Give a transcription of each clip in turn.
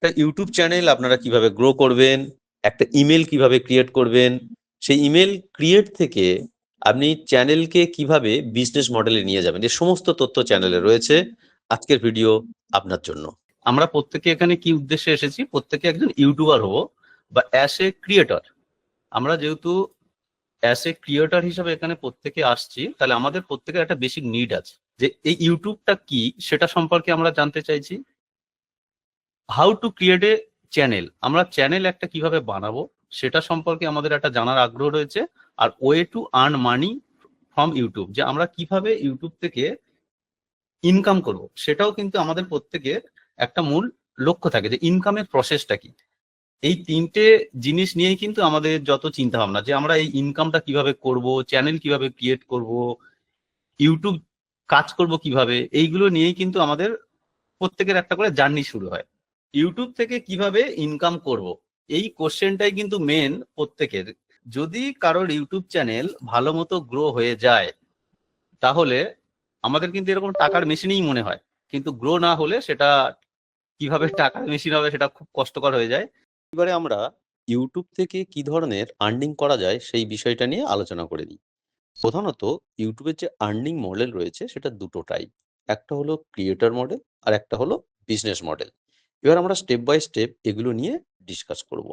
একটা YouTube channel আপনারা কিভাবে গ্রো করবেন, একটা ইমেল কিভাবে ক্রিয়েট করবেন, সেই ইমেল ক্রিয়েট থেকে আপনি চ্যানেলকে কিভাবে বিজনেস মডেলে নিয়ে যাবেন, এই সমস্ত তথ্য চ্যানেলে রয়েছে। আজকের ভিডিও আপনার জন্য। আমরা প্রত্যেকে এখানে কি উদ্দেশ্যে এসেছি, প্রত্যেকে একজন ইউটিউবার হবো বা অ্যাস এ ক্রিয়েটর। আমরা যেহেতু অ্যাস এ ক্রিয়েটর হিসেবে এখানে প্রত্যেকে আসছি, তাহলে আমাদের প্রত্যেকের একটা বেসিক নিড আছে যে এই ইউটিউবটা কি সেটা সম্পর্কে আমরা জানতে চাইছি। How to create a channel, আমরা চ্যানেল একটা কিভাবে বানাবো সেটা সম্পর্কে আমাদের একটা জানার আগ্রহ রয়েছে। আর way to earn money from YouTube, যে আমরা কিভাবে ইউটিউব থেকে ইনকাম করব, সেটাও কিন্তু আমাদের প্রত্যেকের একটা মূল লক্ষ্য থাকে যে ইনকামের প্রসেসটা কি। এই তিনটে জিনিস নিয়েই কিন্তু আমাদের যত চিন্তা ভাবনা, যে আমরা এই ইনকামটা কিভাবে করব, চ্যানেল কিভাবে ক্রিয়েট করব, ইউটিউব কাজ করব কিভাবে, এইগুলো নিয়েই কিন্তু আমাদের প্রত্যেকের একটা করে জার্নি শুরু হয়। ইউটিউব থেকে কিভাবে ইনকাম করব, এই কোশ্চেনটাই কিন্তু মেন প্রত্যেকের। যদি কারোর ইউটিউব চ্যানেল ভালো মতো গ্রো হয়ে যায়, তাহলে আমাদের কিন্তু এরকম টাকার মেশিনই মনে হয়, কিন্তু গ্রো না হলে সেটা কিভাবে টাকার মেশিন হবে সেটা খুব কষ্টকর হয়ে যায়। এবারে আমরা ইউটিউব থেকে কি ধরনের আর্নিং করা যায় সেই বিষয়টা নিয়ে আলোচনা করে নিই। প্রধানত ইউটিউবের যে আর্নিং মডেল রয়েছে সেটা দুটো টাইপ। একটা হলো ক্রিয়েটর মডেল আর একটা হলো বিজনেস মডেল। এবার আমরা স্টেপ বাই স্টেপ এগুলো নিয়ে ডিসকাস করব।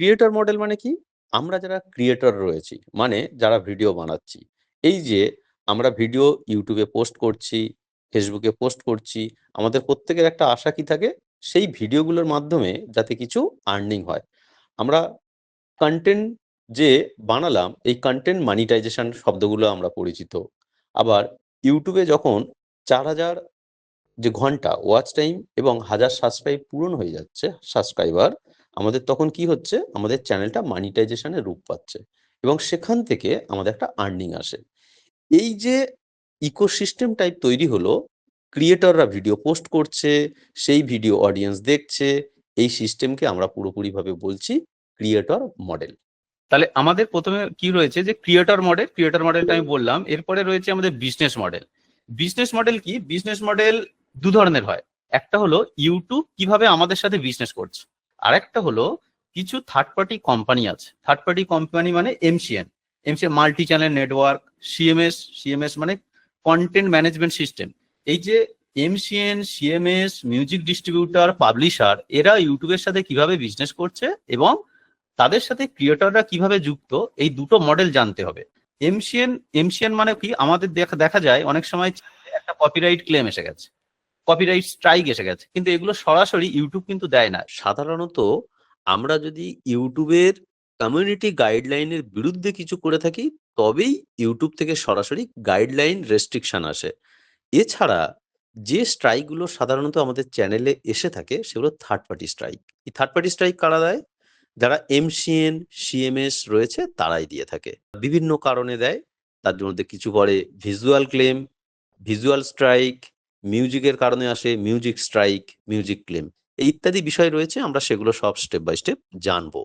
ক্রিয়েটর মডেল মানে কি? আমরা যারা ক্রিয়েটর রয়েছি, মানে যারা ভিডিও বানাচ্ছি, এই যে আমরা ভিডিও ইউটিউবে পোস্ট করছি, ফেসবুকে পোস্ট করছি, আমাদের প্রত্যেকের একটা আশা কি থাকে, সেই ভিডিওগুলোর মাধ্যমে যাতে কিছু আর্নিং হয়। আমরা কন্টেন্ট যে বানালাম, এই কন্টেন্ট মনিটাইজেশন শব্দগুলো আমরা পরিচিত। আবার ইউটিউবে যখন 4,000 যে ঘন্টা ওয়াচ টাইম এবং 1000 সাবস্ক্রাইব পূরণ হয়ে যাচ্ছে, সাবস্ক্রাইবার, আমাদের তখন কি হচ্ছে, আমাদের চ্যানেলটা মনিটাইজেশনের রূপ পাচ্ছে এবং সেখান থেকে আমাদের একটা আর্নিং আসে। এই যে ইকোসিস্টেম টাইপ তৈরি হলো, ক্রিয়েটররা ভিডিও পোস্ট করছে, সেই ভিডিও অডিয়েন্স দেখছে, এই সিস্টেমকে আমরা পুরোপুরিভাবে বলছি ক্রিয়েটর মডেল। তাহলে আমাদের প্রথমে কি রয়েছে, যে ক্রিয়েটর মডেল, ক্রিয়েটর মডেলটা আমি বললাম। এরপরে রয়েছে আমাদের বিজনেস মডেল। বিজনেস মডেল কি? বিজনেস মডেল দু ধরনের হয়। একটা হলো ইউটিউব কিভাবে আমাদের সাথে বিজনেস করছে, আর একটা হলো কিছু থার্ড পার্টি কোম্পানি আছে। থার্ড পার্টি কোম্পানি মানে এমসিএন, এমসিএন multi channel network, CMS, CMS মানে কন্টেন্ট ম্যানেজমেন্ট সিস্টেম। এই যে এমসিএন, সিএমএস, মিউজিক ডিস্ট্রিবিউটর, পাবলিশার, এরা ইউটিউবের সাথে কিভাবে বিজনেস করছে এবং তাদের সাথে ক্রিয়েটররা কিভাবে যুক্ত, এই দুটো মডেল জানতে হবে। এমসিএন, এমসিএন মানে কি? আমাদের দেখা যায় অনেক সময় একটা কপিরাইট ক্লেম এসে গেছে, কপিরাইট স্ট্রাইক এসে গেছে, কিন্তু এগুলো সরাসরি ইউটিউব কিন্তু দেয় না। সাধারণত আমরা যদি ইউটিউবের কমিউনিটি গাইডলাইনের বিরুদ্ধে কিছু করে থাকি, তবেই ইউটিউব থেকে সরাসরি গাইডলাইন রেস্ট্রিকশন আসে। এছাড়া যে স্ট্রাইকগুলো সাধারণত আমাদের চ্যানেলে এসে থাকে সেগুলো থার্ড পার্টি স্ট্রাইক। এই থার্ড পার্টি স্ট্রাইক কারা দেয়? যারা এমসিএন, সিএমএস রয়েছে তারাই দিয়ে থাকে। বিভিন্ন কারণে দেয়। তার মধ্যে কিছু পরে ভিজুয়াল ক্লেম, ভিজুয়াল স্ট্রাইক, মিউজিকের কারণে আসে মিউজিক স্ট্রাইক, মিউজিক ক্লেম। এই ইত্যাদি বিষয় রয়েছে, আমরা সেগুলো সব স্টেপ বাই স্টেপ জানবো।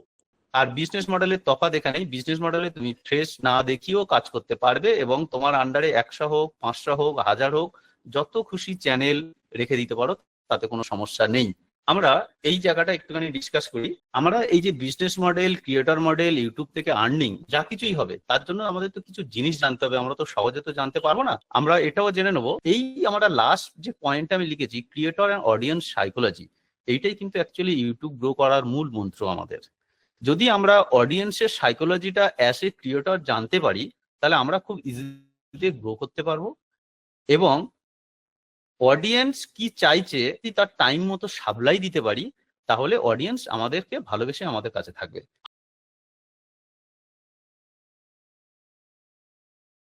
আর বিজনেস মডেলের তফাৎ এখানে, বিজনেস মডেলে তুমি ফ্রেশ না দেখিয়েও কাজ করতে পারবে এবং তোমার আন্ডারে 100 হোক, 500 হোক, 1000 হোক, যত খুশি চ্যানেল রেখে দিতে পারো, তাতে কোনো সমস্যা নেই। আমরা এই জায়গাটা একটুখানি ডিসকাস করি। আমরা এই যে business model, creator model, YouTube থেকে আর্নিং যা কিছুই হবে, তার জন্য আমাদের তো কিছু জিনিস জানতে হবে, আমরা তো সহজে তো জানতে পারবো না। আমরা এটাও জেনে নেবো, এই আমরা লাস্ট যে পয়েন্টটা আমি লিখেছি, ক্রিয়েটর অ্যান্ড অডিয়েন্স সাইকোলজি, এইটাই কিন্তু অ্যাকচুয়ালি ইউটিউব গ্রো করার মূল মন্ত্র আমাদের। যদি আমরা অডিয়েন্সের সাইকোলজিটা অ্যাজ এ ক্রিয়েটর জানতে পারি, তাহলে আমরা খুব ইজিলি গ্রো করতে পারবো এবং অডিয়েন্স কি চাইছে যদি তার টাইম মতো সাপ্লাই দিতে পারি, তাহলে অডিয়েন্স আমাদেরকে ভালোবেসে আমাদের কাছে থাকবে।